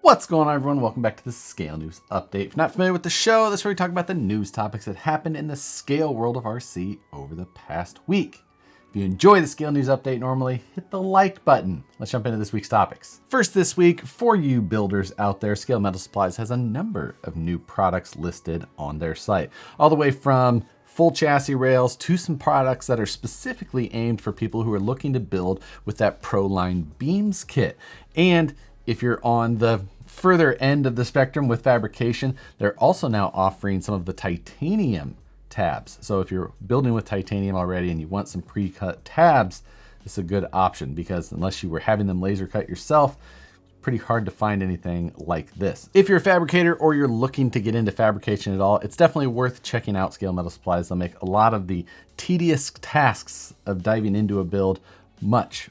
What's going on, everyone? Welcome back to the Scale News Update. If you're not familiar with the show, this is where we talk about the news topics that happened in the scale world of RC over the past week. If you enjoy the Scale News Update normally, hit the like button. Let's jump into this week's topics. First this week, for you builders out there, Scale Metal Supplies has a number of new products listed on their site, all the way from full chassis rails to some products that are specifically aimed for people who are looking to build with that Proline Beams kit. And if you're on the further end of the spectrum with fabrication, they're also now offering some of the titanium tabs. So if you're building with titanium already and you want some pre-cut tabs, it's a good option because unless you were having them laser cut yourself, it's pretty hard to find anything like this. If you're a fabricator or you're looking to get into fabrication at all, it's definitely worth checking out Scale Metal Supplies. They'll make a lot of the tedious tasks of diving into a build much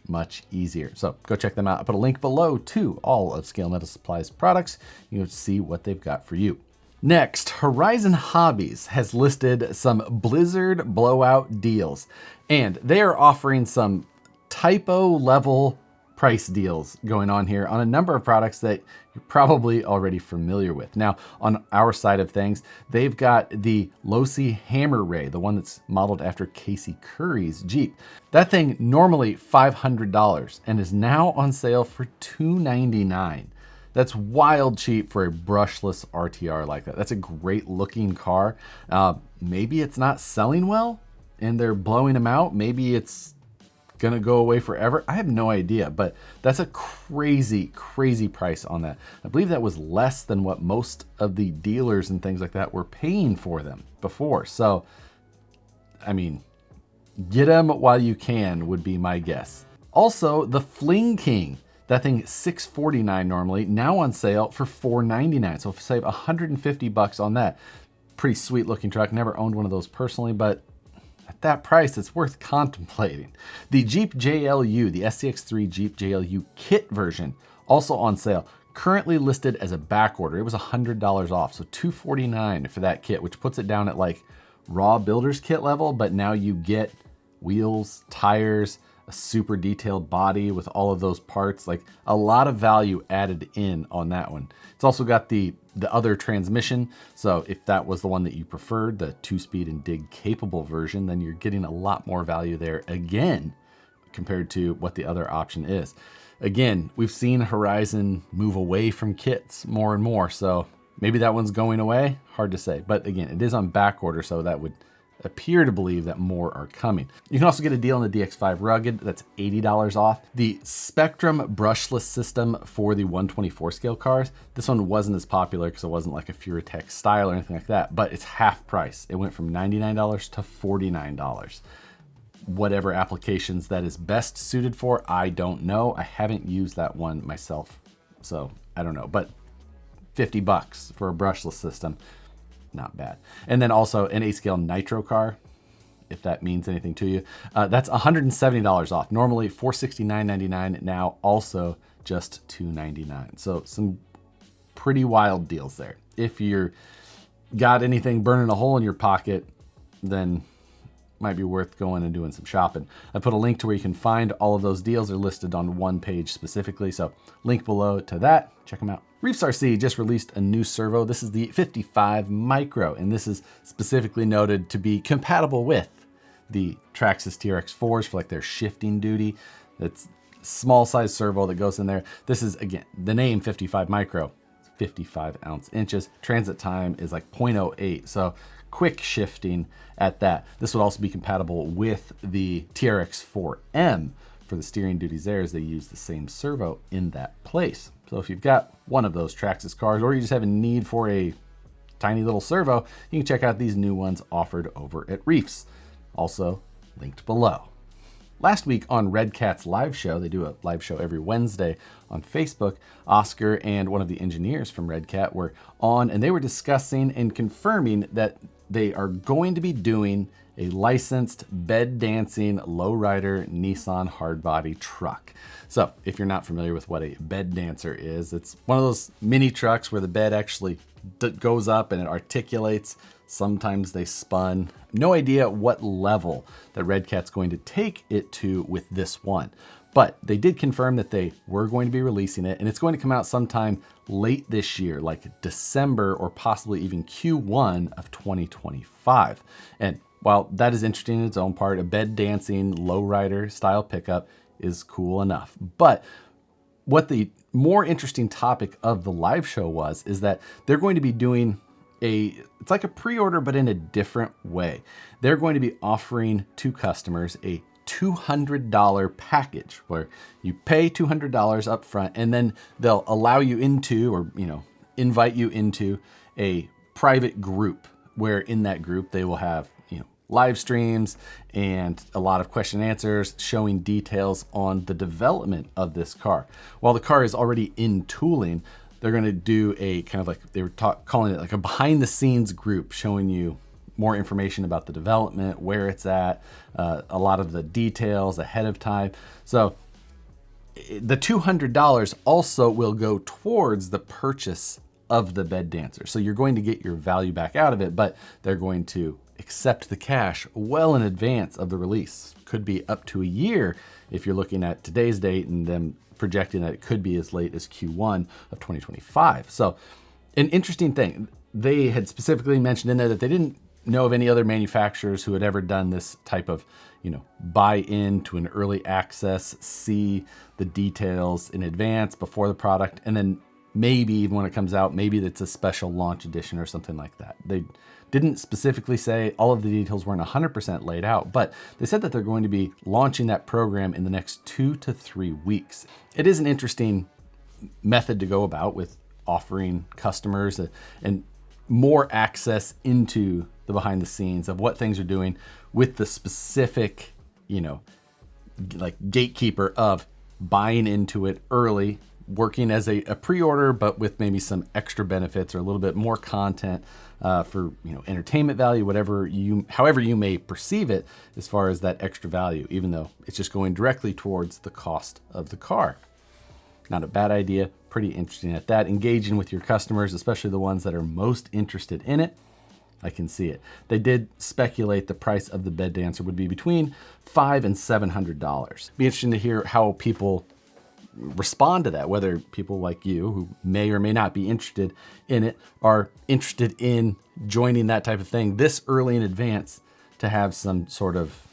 easier. So go check them out. I put a link below to all of Scale Metal Supplies products. You can see what they've got for you. Next, Horizon Hobbies has listed some Blizzard blowout deals, and they are offering some typo level price deals going on here on a number of products that you're probably already familiar with. Now, on our side of things, they've got the Losi Hammer Ray, the one that's modeled after Casey Curry's Jeep. That thing normally $500 and is now on sale for $299. That's wild cheap for a brushless RTR like that. That's a great looking car. Maybe it's not selling well and they're blowing them out. Maybe it's gonna go away forever. I have no idea, but that's a crazy price on that. I believe that was less than what most of the dealers and things like that were paying for them before. So, I mean, get them while you can would be my guess. Also, the Fling King, that thing $649 normally, now on sale for $499. So save $150 on that. Pretty sweet looking truck. Never owned one of those personally, but at that price, it's worth contemplating. The Jeep JLU, the SCX3 Jeep JLU kit version, also on sale. Currently listed as a back order. It was $100 off, so $249 for that kit, which puts it down at like raw builder's kit level, but now you get wheels, tires, a super detailed body with all of those parts, like a lot of value added in on that one. It's also got the other transmission. So if that was the one that you preferred, the 2-speed and dig capable version, then you're getting a lot more value there again, compared to what the other option is. Again, we've seen Horizon move away from kits more and more. So maybe that one's going away, hard to say. But again, it is on back order, so that would appear to believe that more are coming. You can also get a deal on the DX5 Rugged, that's $80 off. The Spectrum brushless system for the 124 scale cars, this one wasn't as popular because it wasn't like a Furatech style or anything like that, but it's half price. It went from $99 to $49. Whatever applications that is best suited for, I don't know. I haven't used that one myself, so I don't know, but $50 for a brushless system, not bad. And then also an 8-scale nitro car, if that means anything to you. That's $170 off. Normally $469.99, now also just $299. So some pretty wild deals there. If you're got anything burning a hole in your pocket, then might be worth going and doing some shopping. I put a link to where you can find all of those deals. They're listed on one page specifically, so link below to that. Check them out. Reef RC just released a new servo. This is the 55 Micro, and this is specifically noted to be compatible with the Traxxas TRX4s for like their shifting duty. That's small size servo that goes in there. This is, again, the name 55 Micro, 55 ounce inches. Transit time is like 0.08, so quick shifting at that. This would also be compatible with the TRX4M for the steering duties there, as they use the same servo in that place. So if you've got one of those Traxxas cars, or you just have a need for a tiny little servo, you can check out these new ones offered over at Reefs, also linked below. Last week on Redcat's live show, they do a live show every Wednesday on Facebook, Oscar and one of the engineers from Redcat were on, and they were discussing and confirming that they are going to be doing a licensed bed dancing lowrider Nissan hardbody truck. So if you're not familiar with what a bed dancer is, it's one of those mini trucks where the bed actually goes up and it articulates. Sometimes they spun. No idea what level that Redcat's going to take it to with this one, But they did confirm that they were going to be releasing it, and it's going to come out sometime late this year, like December or possibly even Q1 of 2025. And while that is interesting in its own part, a bed dancing lowrider style pickup is cool enough. But what the more interesting topic of the live show is that they're going to be doing it's like a pre-order, but in a different way. They're going to be offering to customers a $200 package where you pay $200 up front, and then they'll allow you into, or invite you into a private group, where in that group they will have live streams and a lot of question and answers showing details on the development of this car. While the car is already in tooling, they're going to do a kind of like, they were calling it like a behind the scenes group, showing you more information about the development, where it's at, a lot of the details ahead of time. So the $200 also will go towards the purchase of the bed dancer. So you're going to get your value back out of it, but they're going to accept the cash well in advance of the release. Could be up to a year if you're looking at today's date, and them projecting that it could be as late as Q1 of 2025. So an interesting thing, they had specifically mentioned in there that they didn't know of any other manufacturers who had ever done this type of, buy into an early access, see the details in advance before the product, and then maybe even when it comes out, maybe it's a special launch edition or something like that. They didn't specifically say, all of the details weren't 100% laid out, but they said that they're going to be launching that program in the next 2 to 3 weeks. It is an interesting method to go about with offering customers and more access into the behind the scenes of what things are doing with the specific, like gatekeeper of buying into it early, working as a pre-order, but with maybe some extra benefits or a little bit more content for entertainment value, however you may perceive it as far as that extra value, even though it's just going directly towards the cost of the car. Not a bad idea, pretty interesting at that. Engaging with your customers, especially the ones that are most interested in it. I can see it. They did speculate the price of the bed dancer would be between $500 and $700. Be interesting to hear how people respond to that, whether people like you who may or may not be interested in it are interested in joining that type of thing this early in advance to have some sort of,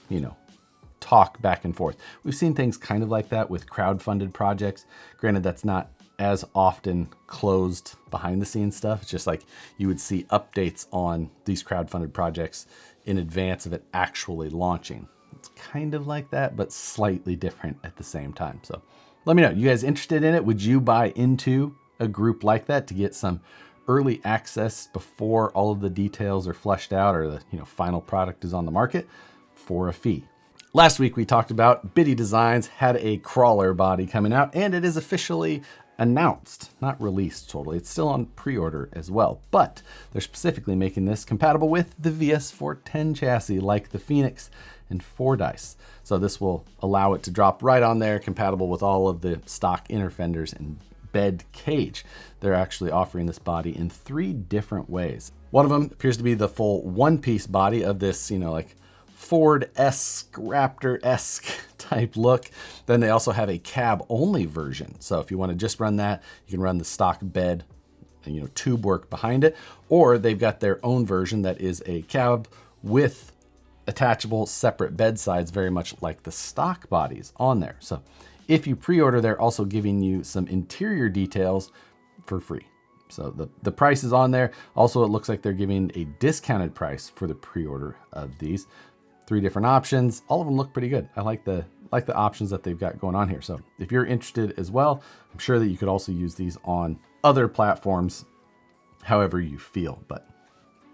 talk back and forth. We've seen things kind of like that with crowdfunded projects. Granted, that's not as often closed behind the scenes stuff. It's just like you would see updates on these crowdfunded projects in advance of it actually launching. It's kind of like that, but slightly different at the same time. So let me know, you guys interested in it? Would you buy into a group like that to get some early access before all of the details are fleshed out or the final product is on the market for a fee? Last week we talked about Biddy Designs had a crawler body coming out, and it is officially announced, not released totally. It's still on pre-order as well, but they're specifically making this compatible with the VS410 chassis like the Phoenix and Fordyce. So this will allow it to drop right on there, compatible with all of the stock inner fenders and bed cage. They're actually offering this body in 3 different ways. One of them appears to be the full one-piece body of this, like Ford-esque, Raptor-esque type look. Then they also have a cab-only version. So if you want to just run that, you can run the stock bed and tube work behind it, or they've got their own version that is a cab with attachable separate bedsides, very much like the stock bodies on there. So if you pre-order, they're also giving you some interior details for free. So the price is on there. Also, it looks like they're giving a discounted price for the pre-order of these. 3 different options. All of them look pretty good. I like the options that they've got going on here. So if you're interested as well, I'm sure that you could also use these on other platforms, however you feel, but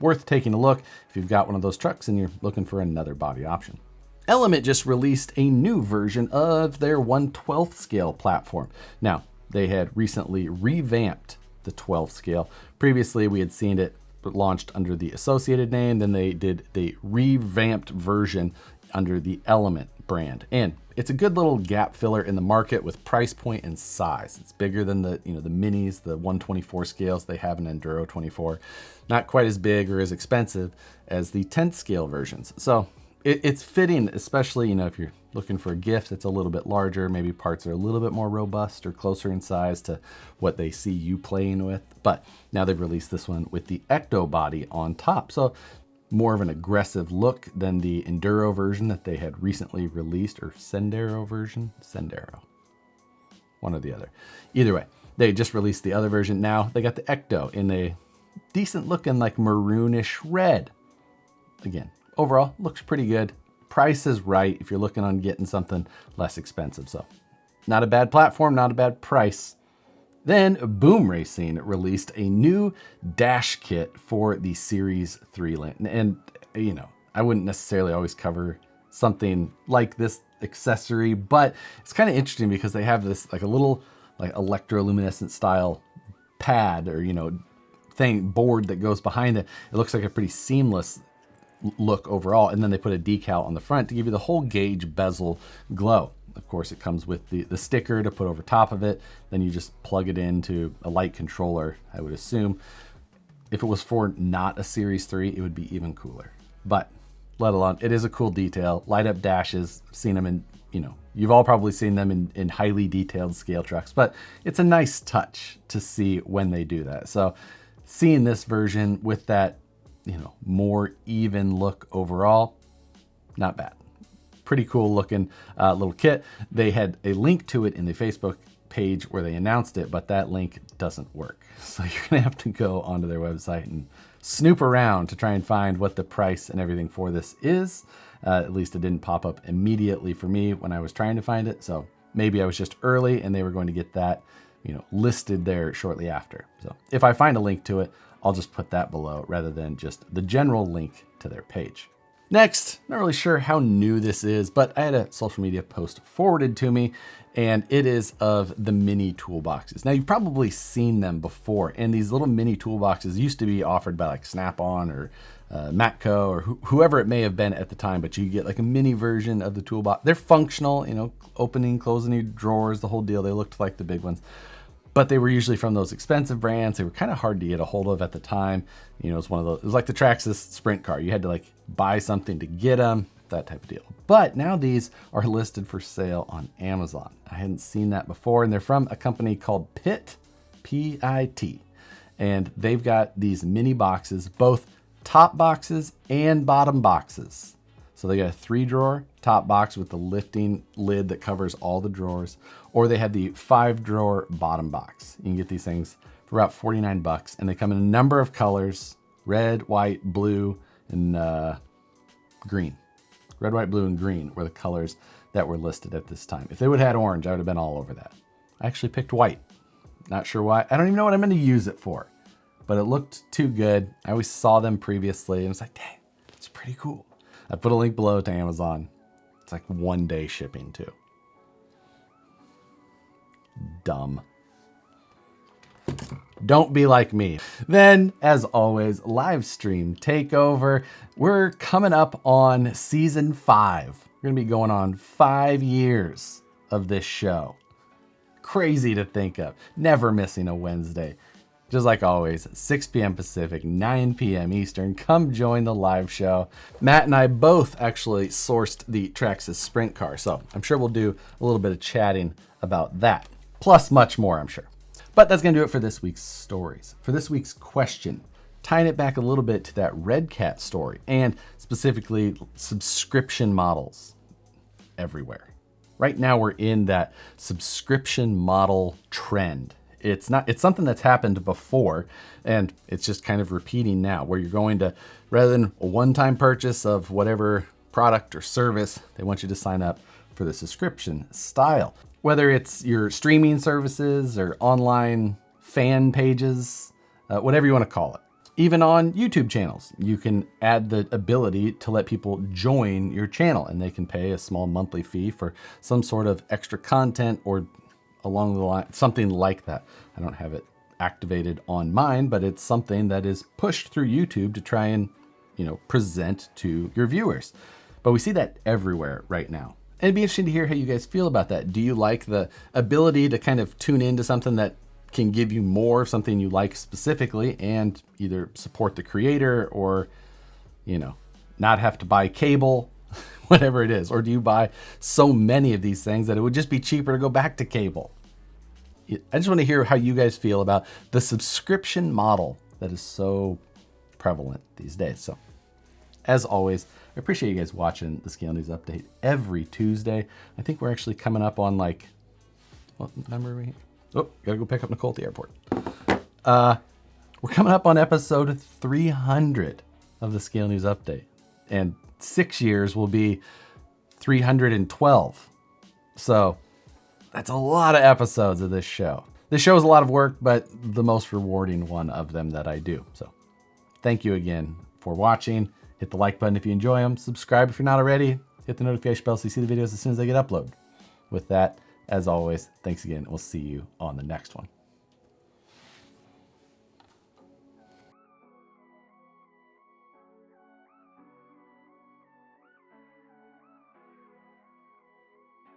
worth taking a look if you've got one of those trucks and you're looking for another body option. Element just released a new version of their 1/12 scale platform. Now, they had recently revamped the 12 scale. Previously, we had seen it launched under the Associated name, then they did the revamped version under the Element brand. And it's a good little gap filler in the market with price point and size. It's bigger than the minis, the 124 scales they have in Enduro 24. Not quite as big or as expensive as the 10th scale versions. So it's fitting, especially, if you're looking for a gift that's a little bit larger, maybe parts are a little bit more robust or closer in size to what they see you playing with. But now they've released this one with the Ecto body on top. So more of an aggressive look than the Enduro version that they had recently released, or Sendero version. Sendero, one or the other. Either way, they just released the other version. Now they got the Ecto in a decent looking like maroonish red. Again, overall looks pretty good. Price is right if you're looking on getting something less expensive. So not a bad platform, not a bad price. Then Boom Racing released a new dash kit for the Series 3 lane. And I wouldn't necessarily always cover something like this accessory, but it's kind of interesting because they have this like a little like electroluminescent style pad or, board that goes behind it. It looks like a pretty seamless look overall. And then they put a decal on the front to give you the whole gauge bezel glow. Of course, it comes with the sticker to put over top of it. Then you just plug it into a light controller, I would assume. If it was for not a Series 3, it would be even cooler. But let alone, it is a cool detail. Light up dashes, seen them in, you've all probably seen them in highly detailed scale trucks, but it's a nice touch to see when they do that. So seeing this version with that, more even look overall, not bad. Pretty cool looking little kit. They had a link to it in the Facebook page where they announced it, but that link doesn't work. So you're gonna have to go onto their website and snoop around to try and find what the price and everything for this is. At least it didn't pop up immediately for me when I was trying to find it. So maybe I was just early and they were going to get that, listed there shortly after. So if I find a link to it, I'll just put that below rather than just the general link to their page. Next, not really sure how new this is, but I had a social media post forwarded to me, and it is of the mini toolboxes. Now, you've probably seen them before, and these little mini toolboxes used to be offered by like Snap-on or Matco or whoever it may have been at the time, but you get like a mini version of the toolbox. They're functional, opening, closing your drawers, the whole deal. They looked like the big ones. But they were usually from those expensive brands. They were kind of hard to get a hold of at the time. It was one of those, it was like the Traxxas Sprint car. You had to like buy something to get them, that type of deal. But now these are listed for sale on Amazon. I hadn't seen that before, and they're from a company called Pit, P-I-T. And they've got these mini boxes, both top boxes and bottom boxes. So they got a 3-drawer top box with the lifting lid that covers all the drawers, or they have the 5-drawer bottom box. You can get these things for about $49, and they come in a number of colors: red, white, blue, and green. Red, white, blue, and green were the colors that were listed at this time. If they would have had orange, I would have been all over that. I actually picked white. Not sure why. I don't even know what I'm going to use it for, but it looked too good. I always saw them previously, and it's like, dang, it's pretty cool. I put a link below to Amazon. It's like 1-day shipping too. Dumb. Don't be like me. Then, as always, live stream takeover. We're coming up on season 5. We're gonna be going on 5 years of this show. Crazy to think of. Never missing a Wednesday. Just like always, 6 p.m. Pacific, 9 p.m. Eastern. Come join the live show. Matt and I both actually sourced the Traxxas Sprint car, so I'm sure we'll do a little bit of chatting about that. Plus much more, I'm sure. But that's going to do it for this week's stories. For this week's question, tying it back a little bit to that Redcat story, and specifically subscription models everywhere. Right now we're in that subscription model trend. It's something that's happened before, and it's just kind of repeating now, where you're going to, rather than a one-time purchase of whatever product or service, they want you to sign up for the subscription style. Whether it's your streaming services or online fan pages, whatever you want to call it. Even on YouTube channels, you can add the ability to let people join your channel, and they can pay a small monthly fee for some sort of extra content or along the line, something like that. I don't have it activated on mine, but it's something that is pushed through YouTube to try and, present to your viewers. But we see that everywhere right now. And it'd be interesting to hear how you guys feel about that. Do you like the ability to kind of tune into something that can give you more of something you like specifically and either support the creator or, not have to buy cable whatever it is? Or do you buy so many of these things that it would just be cheaper to go back to cable? I just want to hear how you guys feel about the subscription model that is so prevalent these days. So as always, I appreciate you guys watching the Scale News Update every Tuesday. I think we're actually coming up on like, what number are we? Oh, gotta go pick up Nicole at the airport. We're coming up on episode 300 of the Scale News Update. And 6 years will be 312. So that's a lot of episodes of this show. This show is a lot of work, but the most rewarding one of them that I do. So thank you again for watching. Hit the like button if you enjoy them. Subscribe if you're not already. Hit the notification bell so you see the videos as soon as they get uploaded. With that, as always, thanks again. We'll see you on the next one.